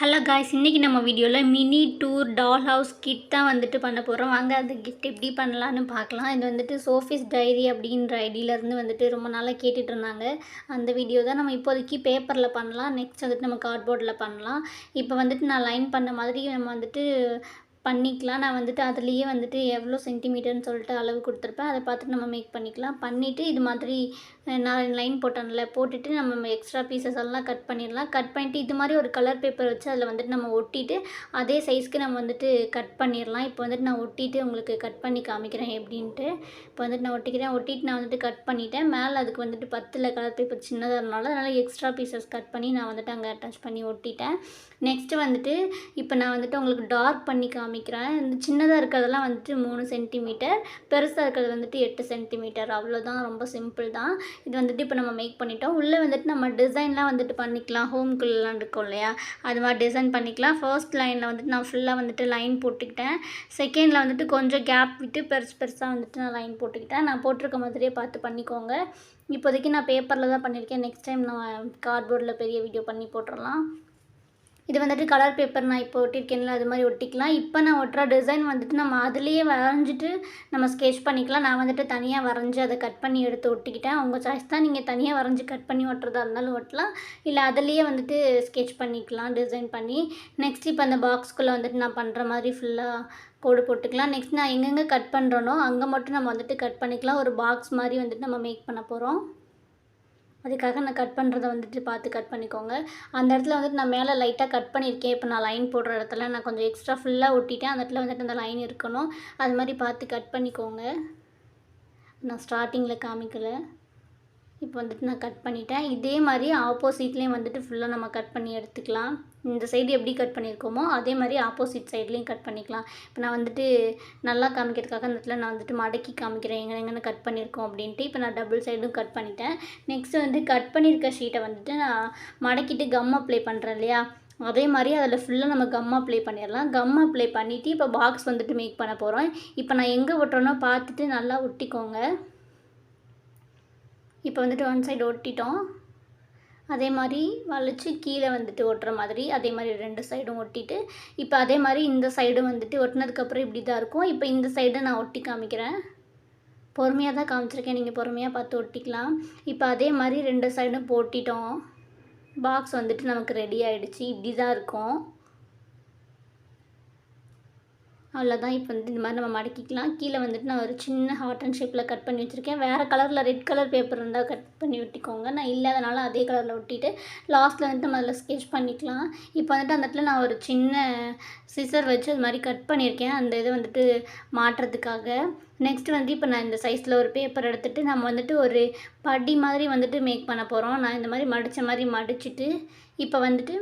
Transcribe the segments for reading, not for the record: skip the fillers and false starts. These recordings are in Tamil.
ஹலோ காய்ஸ், இன்றைக்கி நம்ம வீடியோவில் மினி டூர் டால் ஹவுஸ் கிட் தான் வந்துட்டு பண்ண போகிறோம். வாங்க அந்த கிஃப்ட் எப்படி பண்ணலான்னு பார்க்கலாம். இது வந்துட்டு சோஃபிஸ் டைரி அப்படின்ற ஐடியிலேருந்து வந்துட்டு ரொம்ப நாளாக கேட்டுட்டு இருந்தாங்க. அந்த வீடியோ தான் நம்ம இப்போதைக்கு பேப்பரில் பண்ணலாம். நெக்ஸ்ட் வந்துட்டு நம்ம கார்ட்போர்டில் பண்ணலாம். இப்போ வந்துட்டு நான் லைன் பண்ண மாதிரி நம்ம வந்துட்டு பண்ணிக்கலாம். நான் வந்துட்டு அதுலேயே வந்துட்டு எவ்வளோ சென்டிமீட்டர்னு சொல்லிட்டு அளவு கொடுத்துருப்பேன். அதை பார்த்துட்டு நம்ம மேக் பண்ணிக்கலாம். பண்ணிவிட்டு இது மாதிரி நான் லைன் போட்டேன்ல, போட்டுட்டு நம்ம எக்ஸ்ட்ரா பீசஸ் எல்லாம் கட் பண்ணிடலாம். கட் பண்ணிட்டு இது மாதிரி ஒரு கலர் பேப்பர் வச்சு அதில் வந்துட்டு நம்ம ஒட்டிட்டு அதே சைஸ்க்கு நம்ம வந்துட்டு கட் பண்ணிடலாம். இப்போ வந்துட்டு நான் ஒட்டிட்டு உங்களுக்கு கட் பண்ணி காமிக்கிறேன் எப்படின்ட்டு. இப்போ வந்துட்டு நான் ஒட்டிட்டு நான் வந்துட்டு கட் பண்ணிட்டேன். மேலே அதுக்கு வந்துட்டு 10 கலர் பேப்பர் சின்னதாக இருந்தாலும் அதனால் எக்ஸ்ட்ரா பீசஸ் கட் பண்ணி நான் வந்துட்டு அங்கே அட்டாச் பண்ணி ஒட்டிட்டேன். நெக்ஸ்ட்டு வந்துட்டு இப்போ நான் வந்துட்டு உங்களுக்கு டார்க் பண்ணி காமிக்கிறேன். இந்த சின்னதாக இருக்கிறதெல்லாம் வந்துட்டு 3 சென்டிமீட்டர், பெருசாக இருக்கிறது வந்துட்டு 8 சென்டிமீட்டர். அவ்வளோதான், ரொம்ப சிம்பிள் தான். இது வந்துட்டு இப்போ நம்ம மேக் பண்ணிட்டோம். உள்ளே வந்துட்டு நம்ம டிசைன்லாம் வந்துட்டு பண்ணிக்கலாம். ஹோம்குள்ளலாம் இருக்கும் இல்லையா, அது மாதிரி டிசைன் பண்ணிக்கலாம். ஃபர்ஸ்ட் லைனில் வந்துட்டு நான் ஃபுல்லாக வந்துட்டு லைன் போட்டுக்கிட்டேன். செகண்டில் வந்துட்டு கொஞ்சம் கேப் விட்டு பெருசாக வந்துட்டு நான் லைன் போட்டுக்கிட்டேன். நான் போட்டிருக்க மாதிரியே பார்த்து பண்ணிக்கோங்க. இப்போதைக்கு நான் பேப்பரில் தான் பண்ணியிருக்கேன். நெக்ஸ்ட் டைம் நான் கார்ட்போர்டில் பெரிய வீடியோ பண்ணி போட்டுடலாம். இது வந்துட்டு கலர் பேப்பர் நான் இப்போ ஒட்டியிருக்கேன்ல, அது மாதிரி ஒட்டிக்கலாம். இப்போ நான் ஒட்டுற டிசைன் வந்துட்டு நம்ம அதுலேயே வரைஞ்சிட்டு நம்ம ஸ்கெட்ச் பண்ணிக்கலாம். நான் வந்துட்டு தனியாக வரைஞ்சி அதை கட் பண்ணி எடுத்து ஒட்டிக்கிட்டேன். உங்கள் சாய்ஸ் தான், நீங்கள் தனியாக வரைஞ்சி கட் பண்ணி ஒட்டுறதா இருந்தாலும் ஒட்டலாம், இல்லை அதுலேயே வந்துட்டு ஸ்கெட்ச் பண்ணிக்கலாம் டிசைன் பண்ணி. நெக்ஸ்ட் இப்போ அந்த பாக்ஸ்குள்ளே வந்துட்டு நான் பண்ணுற மாதிரி ஃபுல்லாக கோடு போட்டுக்கலாம். நெக்ஸ்ட் நான் எங்கெங்கே கட் பண்ணுறனோ அங்கே மட்டும் நம்ம வந்துட்டு கட் பண்ணிக்கலாம். ஒரு பாக்ஸ் மாதிரி வந்துட்டு நம்ம மேக் பண்ண போகிறோம். அதுக்காக நான் கட் பண்ணுறத வந்துட்டு பார்த்து கட் பண்ணிக்கோங்க. அந்த இடத்துல வந்துட்டு நான் மேலே லைட்டாக கட் பண்ணியிருக்கேன். இப்போ நான் லைன் போடுற இடத்துல நான் கொஞ்சம் எக்ஸ்ட்ரா ஃபுல்லாக ஒட்டிட்டேன். அந்த இடத்துல வந்துட்டு அந்த லைன் இருக்கணும், அது மாதிரி பார்த்து கட் பண்ணிக்கோங்க. நான் ஸ்டார்டிங்கில் காமிக்கலை. இப்போ வந்துட்டு நான் கட் பண்ணிட்டேன். இதே மாதிரி ஆப்போசிட்லேயும் வந்துட்டு ஃபுல்லாக நம்ம கட் பண்ணி எடுத்துக்கலாம். இந்த சைடு எப்படி கட் பண்ணியிருக்கோமோ அதே மாதிரி ஆப்போசிட் சைட்லேயும் கட் பண்ணிக்கலாம். இப்போ நான் வந்துட்டு நல்லா காமிக்கிறதுக்காக அந்த இடத்துல நான் வந்துட்டு மடக்கி காமிக்கிறேன் எங்கெங்கன்னு கட் பண்ணியிருக்கோம் அப்படின்ட்டு. இப்போ நான் டபுள் சைடும் கட் பண்ணிட்டேன். நெக்ஸ்ட் வந்து கட் பண்ணியிருக்க ஷீட்டை வந்துட்டு நான் மடக்கிட்டு கம் அப்ளை பண்ணுறேன் இல்லையா, அதே மாதிரி அதில் ஃபுல்லாக நம்ம கம் அப்ளை பண்ணிடலாம். கம் அப்ளை பண்ணிவிட்டு இப்போ பாக்ஸ் வந்துட்டு மேக் பண்ண போகிறோம். இப்போ நான் எங்கே ஒட்டுறேனோ பார்த்துட்டு நல்லா ஒட்டிக்கோங்க. இப்போ வந்துட்டு ஒன் சைடு ஒட்டிட்டோம். அதே மாதிரி வளைச்சி கீழே வந்துட்டு ஒட்டுற மாதிரி அதே மாதிரி 2 சைடும் ஒட்டிட்டு, இப்போ அதே மாதிரி இந்த சைடும் வந்துட்டு ஒட்டினதுக்கப்புறம் இப்படி தான் இருக்கும். இப்போ இந்த சைடை நான் ஒட்டி காமிக்கிறேன். பொறுமையாக தான் காமிச்சிருக்கேன், நீங்கள் பொறுமையாக பார்த்து ஒட்டிக்கலாம். இப்போ அதே மாதிரி 2 சைடும் போட்டிட்டோம். பாக்ஸ் வந்துட்டு நமக்கு ரெடி ஆகிடுச்சு. இப்படி தான் இருக்கும். அவ்வளோதான். இப்போ வந்து இந்த மாதிரி நம்ம மடக்கிக்கலாம். கீழே வந்துட்டு நான் ஒரு சின்ன ஹார்ட் அண்ட் ஷேப்பில் கட் பண்ணி வச்சுருக்கேன். வேறு கலரில் ரெட் கலர் பேப்பர் இருந்தால் கட் பண்ணி ஒட்டிக்கோங்க. நான் இல்லாதனால அதே கலரில் ஒட்டிட்டு லாஸ்ட்டில் வந்துட்டு நம்ம அதில் ஸ்கெட்ச் பண்ணிக்கலாம். இப்போ வந்துட்டு அந்த இடத்துல நான் ஒரு சின்ன சிசர் வச்சு அது மாதிரி கட் பண்ணியிருக்கேன், அந்த இதை வந்துட்டு மாட்டுறதுக்காக. நெக்ஸ்ட் வந்து இப்போ நான் இந்த சைஸில் ஒரு பேப்பர் எடுத்துகிட்டு நம்ம வந்துட்டு ஒரு படி மாதிரி வந்துட்டு மேக் பண்ண போகிறோம். நான் இந்த மாதிரி மடித்த மாதிரி மடிச்சுட்டு இப்போ வந்துட்டு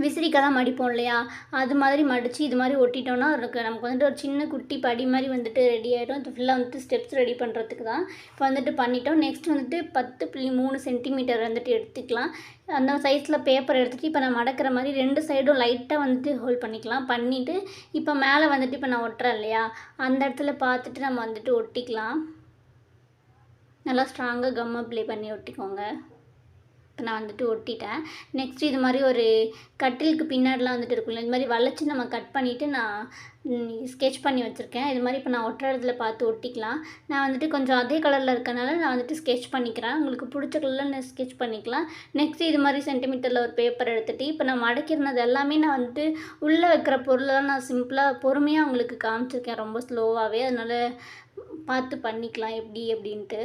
விசிறிக்காய் தான் மடிப்போம் இல்லையா, அது மாதிரி மடித்து இது மாதிரி ஒட்டிட்டோன்னா நமக்கு வந்துட்டு ஒரு சின்ன குட்டி படி மாதிரி வந்துட்டு ரெடி ஆகிடும். இது ஃபுல்லாக வந்துட்டு ஸ்டெப்ஸ் ரெடி பண்ணுறதுக்கு தான். இப்போ வந்துட்டு பண்ணிட்டோம். நெக்ஸ்ட் வந்துட்டு 10.3 சென்டிமீட்டர் வந்துட்டு எடுத்துக்கலாம். அந்த சைஸில் பேப்பர் எடுத்துகிட்டு இப்போ நான் மடக்கிற மாதிரி 2 சைடும் லைட்டாக வந்துட்டு ஹோல்ட் பண்ணிக்கலாம். பண்ணிவிட்டு இப்போ மேலே வந்துட்டு இப்போ நான் ஒட்டுறேன் இல்லையா, அந்த இடத்துல பார்த்துட்டு நம்ம வந்துட்டு ஒட்டிக்கலாம். நல்லா ஸ்ட்ராங்காக கம் அப்ளை பண்ணி ஒட்டிக்கோங்க. இப்போ நான் வந்துட்டு ஒட்டிட்டேன். நெக்ஸ்ட் இது மாதிரி ஒரு கட்டிலுக்கு பின்னாடிலாம் வந்துட்டு இருக்குல்ல, இது மாதிரி வளைச்சி நம்ம கட் பண்ணிவிட்டு நான் ஸ்கெட்ச் பண்ணி வச்சுருக்கேன். இது மாதிரி இப்போ நான் ஒட்டுற இடத்துல பார்த்து ஒட்டிக்கலாம். நான் வந்துட்டு கொஞ்சம் அதே கலரில் இருக்கனால நான் வந்துட்டு ஸ்கெட்ச் பண்ணிக்கிறேன். உங்களுக்கு பிடிச்ச கலரில் நான் ஸ்கெட்ச் பண்ணிக்கலாம். நெக்ஸ்ட் இது மாதிரி சென்டிமீட்டரில் ஒரு பேப்பர் எடுத்துகிட்டு இப்போ நான் மடக்கிருந்தது எல்லாமே நான் வந்துட்டு உள்ளே வைக்கிற பொருளெல்லாம் நான் சிம்பிளாக பொறுமையாக உங்களுக்கு காமிச்சிருக்கேன், ரொம்ப ஸ்லோவாகவே. அதனால் பார்த்து பண்ணிக்கலாம் எப்படி அப்படின்ட்டு.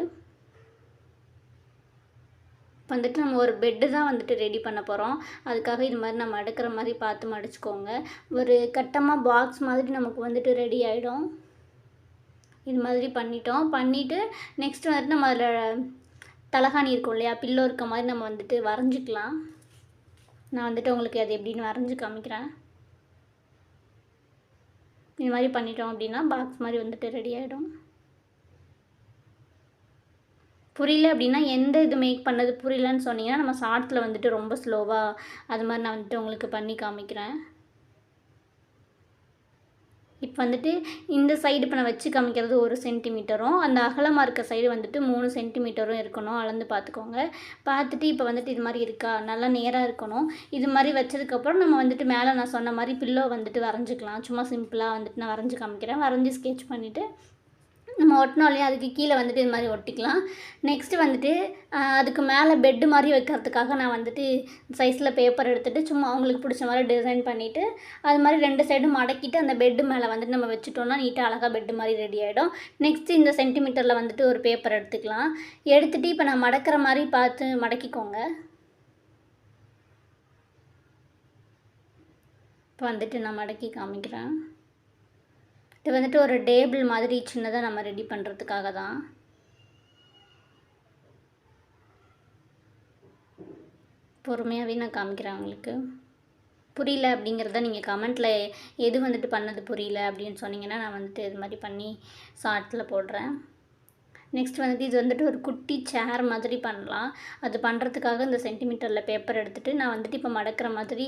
வந்துட்டு நம்ம ஒரு பெட்டு தான் வந்துட்டு ரெடி பண்ண போகிறோம். அதுக்காக இது மாதிரி நம்ம மடக்கிற மாதிரி பார்த்து மடிச்சுக்கோங்க. ஒரு கட்டமாக பாக்ஸ் மாதிரி நமக்கு வந்துட்டு ரெடி ஆகிடும். இது மாதிரி பண்ணிட்டோம். பண்ணிவிட்டு நெக்ஸ்ட் வந்துட்டு நம்ம அதில் தலகாணி இருக்கும் இல்லையா, பில்லோ இருக்க மாதிரி நம்ம வந்துட்டு வரைஞ்சிக்கலாம். நான் வந்துட்டு உங்களுக்கு அது எப்படின்னு வரைஞ்சி காமிக்கிறேன். இது மாதிரி பண்ணிட்டோம் அப்படின்னா பாக்ஸ் மாதிரி வந்துட்டு ரெடி ஆகிடும். புரியல அப்படின்னா எந்த இது மேக் பண்ணது புரியலன்னு சொன்னீங்கன்னா நம்ம ஷார்ட்ஸில் வந்துட்டு ரொம்ப ஸ்லோவாக அது மாதிரி நான் வந்துட்டு உங்களுக்கு பண்ணி காமிக்கிறேன். இப்போ வந்துட்டு இந்த சைடு இப்போ நான் வச்சு காமிக்கிறது 1 சென்டிமீட்டரும், அந்த அகலமாக இருக்க சைடு வந்துட்டு 3 சென்டிமீட்டரும் இருக்கணும். அளந்து பார்த்துக்கோங்க. பார்த்துட்டு இப்போ வந்துட்டு இது மாதிரி இருக்கா, நல்லா நேராக இருக்கணும். இது மாதிரி வச்சதுக்கப்புறம் நம்ம வந்துட்டு மேலே நான் சொன்ன மாதிரி பில்லோ வந்துட்டு வரைஞ்சிக்கலாம். சும்மா சிம்பிளாக வந்துட்டு நான் வரைஞ்சி காமிக்கிறேன். வரைஞ்சி ஸ்கெட்ச் பண்ணிவிட்டு நம்ம ஒட்டினோம் இல்லையா, அதுக்கு கீழே வந்துட்டு இது மாதிரி ஒட்டிக்கலாம். நெக்ஸ்ட்டு வந்துட்டு அதுக்கு மேலே பெட்டு மாதிரி வைக்கிறதுக்காக நான் வந்துட்டு சைஸில் பேப்பர் எடுத்துகிட்டு சும்மா அவங்களுக்கு பிடிச்ச மாதிரி டிசைன் பண்ணிவிட்டு அது மாதிரி 2 சைடும் மடக்கிட்டு அந்த பெட்டு மேலே வந்துட்டு நம்ம வச்சுட்டோம்னா நீட்டாக அழகாக பெட்டு மாதிரி ரெடி ஆகிடும். நெக்ஸ்ட்டு இந்த சென்டிமீட்டரில் வந்துட்டு ஒரு பேப்பர் எடுத்துக்கலாம். எடுத்துகிட்டு இப்போ நான் மடக்கிற மாதிரி பார்த்து மடக்கிக்கோங்க. இப்போ வந்துட்டு நான் மடக்கி காமிக்கிறேன். இது வந்துட்டு ஒரு டேபிள் மாதிரி சின்னதாக நம்ம ரெடி பண்ணுறதுக்காக தான். பொறுமையாகவே நான் காமிக்கிறேன் உங்களுக்கு. புரியல அப்படிங்கிறத நீங்கள் கமெண்ட்டில் எது வந்துட்டு பண்ணது புரியல அப்படின்னு சொன்னீங்கன்னா நான் வந்துட்டு இது மாதிரி பண்ணி ஷார்ட்ஸில் போடுறேன். நெக்ஸ்ட் வந்துட்டு இது வந்துட்டு ஒரு குட்டி சேர் மாதிரி பண்ணலாம். அது பண்ணுறதுக்காக இந்த சென்டிமீட்டரில் பேப்பர் எடுத்துகிட்டு நான் வந்துட்டு இப்போ மடக்கிற மாதிரி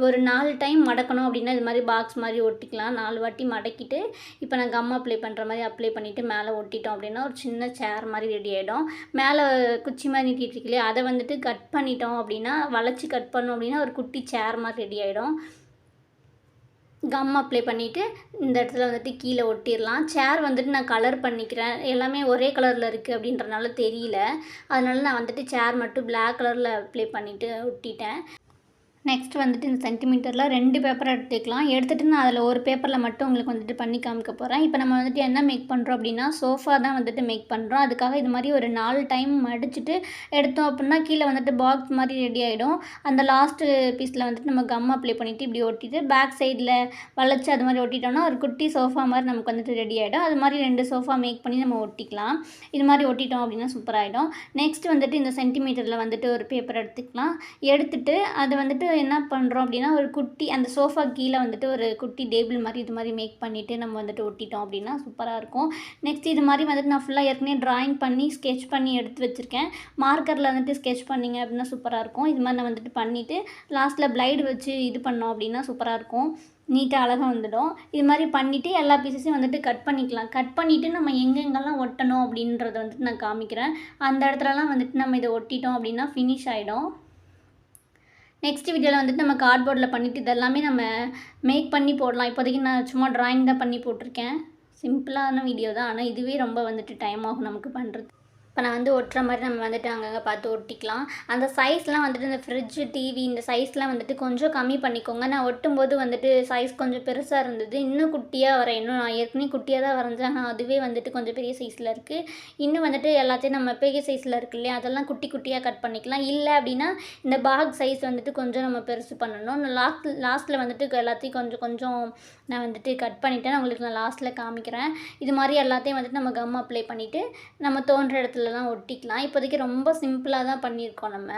ஒரு 4 டைம் மடக்கணும் அப்படின்னா இது மாதிரி பாக்ஸ் மாதிரி ஒட்டிக்கலாம். 4 வாட்டி மடக்கிட்டு இப்போ நான் கம் அப்ளை பண்ணுற மாதிரி அப்ளை பண்ணிவிட்டு மேலே ஒட்டிட்டோம் அப்படின்னா ஒரு சின்ன சேர் மாதிரி ரெடி ஆகிடும். மேலே குச்சி மாதிரி நீட்டிட்டு இல்லையா, அதை வந்துட்டு கட் பண்ணிட்டோம் அப்படின்னா வளைச்சி கட் பண்ணோம் அப்படின்னா ஒரு குட்டி சேர் மாதிரி ரெடி ஆகிடும். கம் அப்ளை பண்ணிவிட்டு இந்த இடத்துல வந்துட்டு கீழே ஒட்டிடலாம். சேர் வந்துட்டு நான் கலர் பண்ணிக்கிறேன். எல்லாமே ஒரே கலரில் இருக்குது அப்படின்றனால தெரியல. அதனால நான் வந்துட்டு சேர் மட்டும் பிளாக் கலரில் அப்ளை பண்ணிவிட்டு ஒட்டிட்டேன். நெக்ஸ்ட் வந்துட்டு இந்த சென்டிமீட்டரில் 2 பேப்பர் எடுத்துக்கலாம். எடுத்துகிட்டு நான் அதில் ஒரு பேப்பரில் மட்டும் உங்களுக்கு வந்துட்டு பண்ணி காமிக்க போகிறேன். இப்போ நம்ம வந்துட்டு என்ன மேக் பண்ணுறோம் அப்படின்னா சோஃபா தான் வந்துட்டு மேக் பண்ணுறோம். அதுக்காக இது மாதிரி ஒரு 4 டைம் மடிச்சுட்டு எடுத்தோம் அப்படின்னா கீழே வந்துட்டு பாக்ஸ் மாதிரி ரெடி ஆகிடும். அந்த லாஸ்ட்டு பீஸில் வந்துட்டு நம்ம கம் அப்ளை பண்ணிவிட்டு இப்படி ஒட்டிட்டு பேக் சைடில் வளைச்சி அது மாதிரி ஒட்டிட்டோம்னா ஒரு குட்டி சோஃபா மாதிரி நமக்கு வந்துட்டு ரெடி ஆகிடும். அது மாதிரி 2 சோஃபா மேக் பண்ணி நம்ம ஒட்டிக்கலாம். இது மாதிரி ஒட்டிட்டோம் அப்படின்னா சூப்பராகிடும். நெக்ஸ்ட் வந்துட்டு இந்த சென்டிமீட்டரில் வந்துட்டு ஒரு பேப்பர் எடுத்துக்கலாம். எடுத்துகிட்டு அதை வந்துட்டு என்ன பண்ணுறோம் அப்படின்னா ஒரு குட்டி அந்த சோஃபா கீழே வந்துட்டு ஒரு குட்டி டேபிள் மாதிரி இது மாதிரி மேக் பண்ணிவிட்டு நம்ம வந்துட்டு ஒட்டிட்டோம் அப்படின்னா சூப்பராக இருக்கும். நெக்ஸ்ட் இது மாதிரி வந்துட்டு நான் ஃபுல்லாக ஏற்கனவே ட்ராயிங் பண்ணி ஸ்கெட்ச் பண்ணி எடுத்து வச்சுருக்கேன். மார்க்கரில் வந்துட்டு ஸ்கெட்ச் பண்ணிங்க அப்படின்னா சூப்பராக இருக்கும். இது மாதிரி நான் வந்துட்டு பண்ணிவிட்டு லாஸ்ட்டில் பிளைடு வச்சு இது பண்ணோம் அப்படின்னா சூப்பராக இருக்கும். நீட்டாக அழகாக வந்துடும். இது மாதிரி பண்ணிவிட்டு எல்லா பீசஸையும் வந்துட்டு கட் பண்ணிக்கலாம். கட் பண்ணிவிட்டு நம்ம எங்கெங்கெல்லாம் ஒட்டணும் அப்படின்றத வந்துட்டு நான் காமிக்கிறேன். அந்த இடத்துலலாம் வந்துட்டு நம்ம இதை ஒட்டிட்டோம் அப்படின்னா ஃபினிஷ் ஆகிடும். நெக்ஸ்ட் வீடியோவில் வந்துட்டு நம்ம கார்ட்போர்டில் பண்ணிவிட்டு இதெல்லாமே நம்ம மேக் பண்ணி போடலாம். இப்போதைக்கு நான் சும்மா ட்ராயிங் தான் பண்ணி போட்டிருக்கேன். சிம்பிளான வீடியோ தான், ஆனால் இதுவே ரொம்ப வந்துட்டு டைம் ஆகும் நமக்கு பண்ணுறது. இப்போ நான் வந்து ஒட்டுற மாதிரி நம்ம வந்துட்டு அங்கங்கே பார்த்து ஒட்டிக்கலாம். அந்த சைஸ்லாம் வந்துட்டு இந்த ஃப்ரிட்ஜு, டிவி இந்த சைஸ்லாம் வந்துட்டு கொஞ்சம் கம்மி பண்ணிக்கோங்க. நான் ஒட்டும்போது வந்துட்டு சைஸ் கொஞ்சம் பெருசாக இருந்தது. இன்னும் குட்டியாக வரேன். இன்னும் நான் ஏற்கனவே குட்டியாக தான் வரைஞ்சேன். ஆனால் அதுவே வந்துட்டு கொஞ்சம் பெரிய சைஸில் இருக்குது. இன்னும் வந்துட்டு எல்லாத்தையும் நம்ம பெரிய சைஸில் இருக்கு இல்லையா, அதெல்லாம் குட்டி குட்டியாக கட் பண்ணிக்கலாம். இல்லை அப்படின்னா இந்த பாக்ஸ் சைஸ் வந்துட்டு கொஞ்சம் நம்ம பெருசு பண்ணணும். நான் லாஸ்ட்டில் வந்துட்டு எல்லாத்தையும் கொஞ்சம் கொஞ்சம் நான் வந்துட்டு கட் பண்ணிவிட்டேன். உங்களுக்கு நான் லாஸ்ட்டில் காமிக்கிறேன். இது மாதிரி எல்லாத்தையும் வந்துட்டு நம்ம கம் அப்ளை பண்ணிவிட்டு நம்ம தோன்ற இடத்துலலாம் ஒட்டிக்கலாம். இப்போதைக்கு ரொம்ப சிம்பிளாக தான் பண்ணியிருக்கோம். நம்ம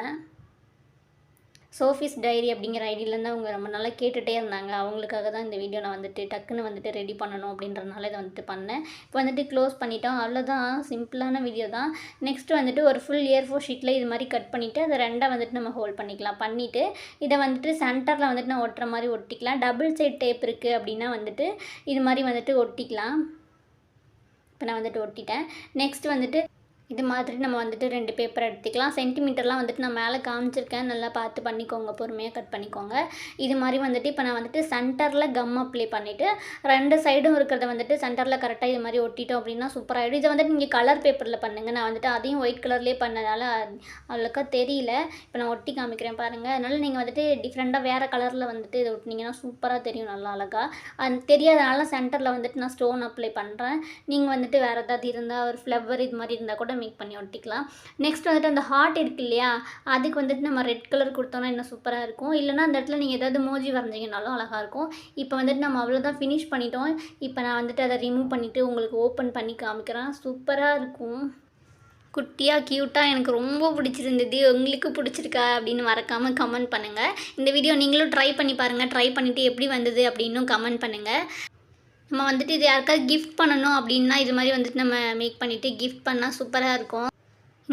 சோஃபிஸ் டைரி அப்படிங்கிற ஐடியிலேருந்து அவங்க ரொம்ப நாளாக கேட்டுகிட்டே இருந்தாங்க. அவங்களுக்காக தான் இந்த வீடியோ நான் வந்துட்டு டக்குன்னு வந்துட்டு ரெடி பண்ணணும் அப்படின்றனால இதை வந்துட்டு பண்ணேன். இப்போ வந்துட்டு க்ளோஸ் பண்ணிட்டோம். அவ்வளோதான், சிம்பிளான வீடியோ தான். நெக்ஸ்ட்டு வந்துட்டு ஒரு ஃபுல் A4 ஷீட்டில் இது மாதிரி கட் பண்ணிவிட்டு அதை 2 வந்துட்டு நம்ம ஹோல்ட் பண்ணிக்கலாம். பண்ணிவிட்டு இதை வந்துட்டு சென்டரில் வந்துட்டு நான் ஒட்டுற மாதிரி ஒட்டிக்கலாம். டபுள் சைட் டேப் இருக்குது அப்படின்னா வந்துட்டு இது மாதிரி வந்துட்டு ஒட்டிக்கலாம். இப்போ நான் வந்துட்டு ஒட்டிட்டேன். நெக்ஸ்ட் வந்துட்டு இது மாதிரி நம்ம வந்துட்டு 2 பேப்பர் எடுத்துக்கலாம். சென்டிமீட்டர்லாம் வந்துட்டு நான் மேலே காமிச்சிருக்கேன். நல்லா பார்த்து பண்ணிக்கோங்க, பொறுமையாக கட் பண்ணிக்கோங்க. இது மாதிரி வந்துட்டு இப்போ நான் வந்துட்டு சென்டரில் கம் அப்ளை பண்ணிவிட்டு 2 சைடும் இருக்கிறத வந்துட்டு சென்டரில் கரெக்டாக இது மாதிரி ஒட்டிட்டோம் அப்படின்னா சூப்பராகிடும். இதை வந்துட்டு நீங்கள் கலர் பேப்பரில் பண்ணுங்கள். நான் வந்துட்டு அதையும் ஒயிட் கலர்லேயே பண்ணதால் அவ்வளோக்கா தெரியல. இப்போ நான் ஒட்டி காமிக்கிறேன் பாருங்கள். அதனால் நீங்கள் வந்துட்டு டிஃப்ரெண்ட்டாக வேறு கலரில் வந்துட்டு இதை ஒட்டினீங்கன்னா சூப்பராக தெரியும், நல்லா அழகாக. அது தெரியாதனால சென்டரில் வந்துட்டு நான் ஸ்டோன் அப்ளை பண்ணுறேன். நீங்கள் வந்துட்டு வேறு ஏதாவது இருந்தால் ஒரு ஃப்ளவர் இது மாதிரி இருந்தால் கூட மேக் பண்ணி ஒட்டிக்கலாம். நெக்ஸ்ட் வந்துட்டு அந்த ஹார்ட் இருக்கு இல்லையா, அதுக்கு வந்துட்டு நம்ம ரெட் கலர் கொடுத்தோன்னா இன்னும் சூப்பராக இருக்கும். இல்லைனா அந்த இடத்துல நீங்கள் ஏதாவது மோஜி வரைஞ்சிங்கனாலும் அழகாக இருக்கும். இப்போ வந்துட்டு நம்ம அவ்வளோதான் ஃபினிஷ் பண்ணிட்டோம். இப்போ நான் வந்துட்டு அதை ரிமூவ் பண்ணிவிட்டு உங்களுக்கு ஓப்பன் பண்ணி காமிக்கிறேன். சூப்பராக இருக்கும், குட்டியாக க்யூட்டாக. எனக்கு ரொம்ப பிடிச்சிருந்தது. உங்களுக்கு பிடிச்சிருக்கா அப்படின்னு மறக்காமல் கமெண்ட் பண்ணுங்கள். இந்த வீடியோ நீங்களும் ட்ரை பண்ணி பாருங்கள். ட்ரை பண்ணிவிட்டு எப்படி வந்தது அப்படின்னும் கமெண்ட் பண்ணுங்கள். நம்ம வந்துட்டு இது யாருக்காவது கிஃப்ட் பண்ணணும் அப்படின்னா இது மாதிரி வந்துட்டு நம்ம மேக் பண்ணிவிட்டு கிஃப்ட் பண்ணால் சூப்பராக இருக்கும்.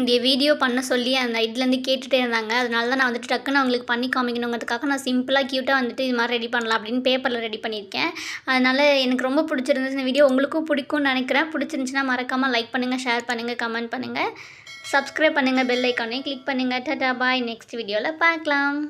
இந்த வீடியோ பண்ண சொல்லி அந்த இதுலேருந்து கேட்டுகிட்டே இருந்தாங்க. அதனால தான் நான் வந்துட்டு டக்குன்னு அவங்களுக்கு பண்ணி காமிக்கணுங்கிறதுக்காக நான் சிம்பிளாக க்யூட்டாக வந்துட்டு இது மாதிரி ரெடி பண்ணலாம் அப்படின்னு பேப்பரில் ரெடி பண்ணியிருக்கேன். அதனால் எனக்கு ரொம்ப பிடிச்சிருந்துச்சு இந்த வீடியோ. உங்களுக்கும் பிடிக்கும்னு நினைக்கிறேன். பிடிச்சிருந்துச்சுன்னா மறக்காமல் லைக் பண்ணுங்கள், ஷேர் பண்ணுங்கள், கமெண்ட் பண்ணுங்கள், சப்ஸ்கிரைப் பண்ணுங்கள், பெல் ஐக்கானே கிளிக் பண்ணுங்கள். டாடா பாய். நெக்ஸ்ட் வீடியோவில் பார்க்கலாம்.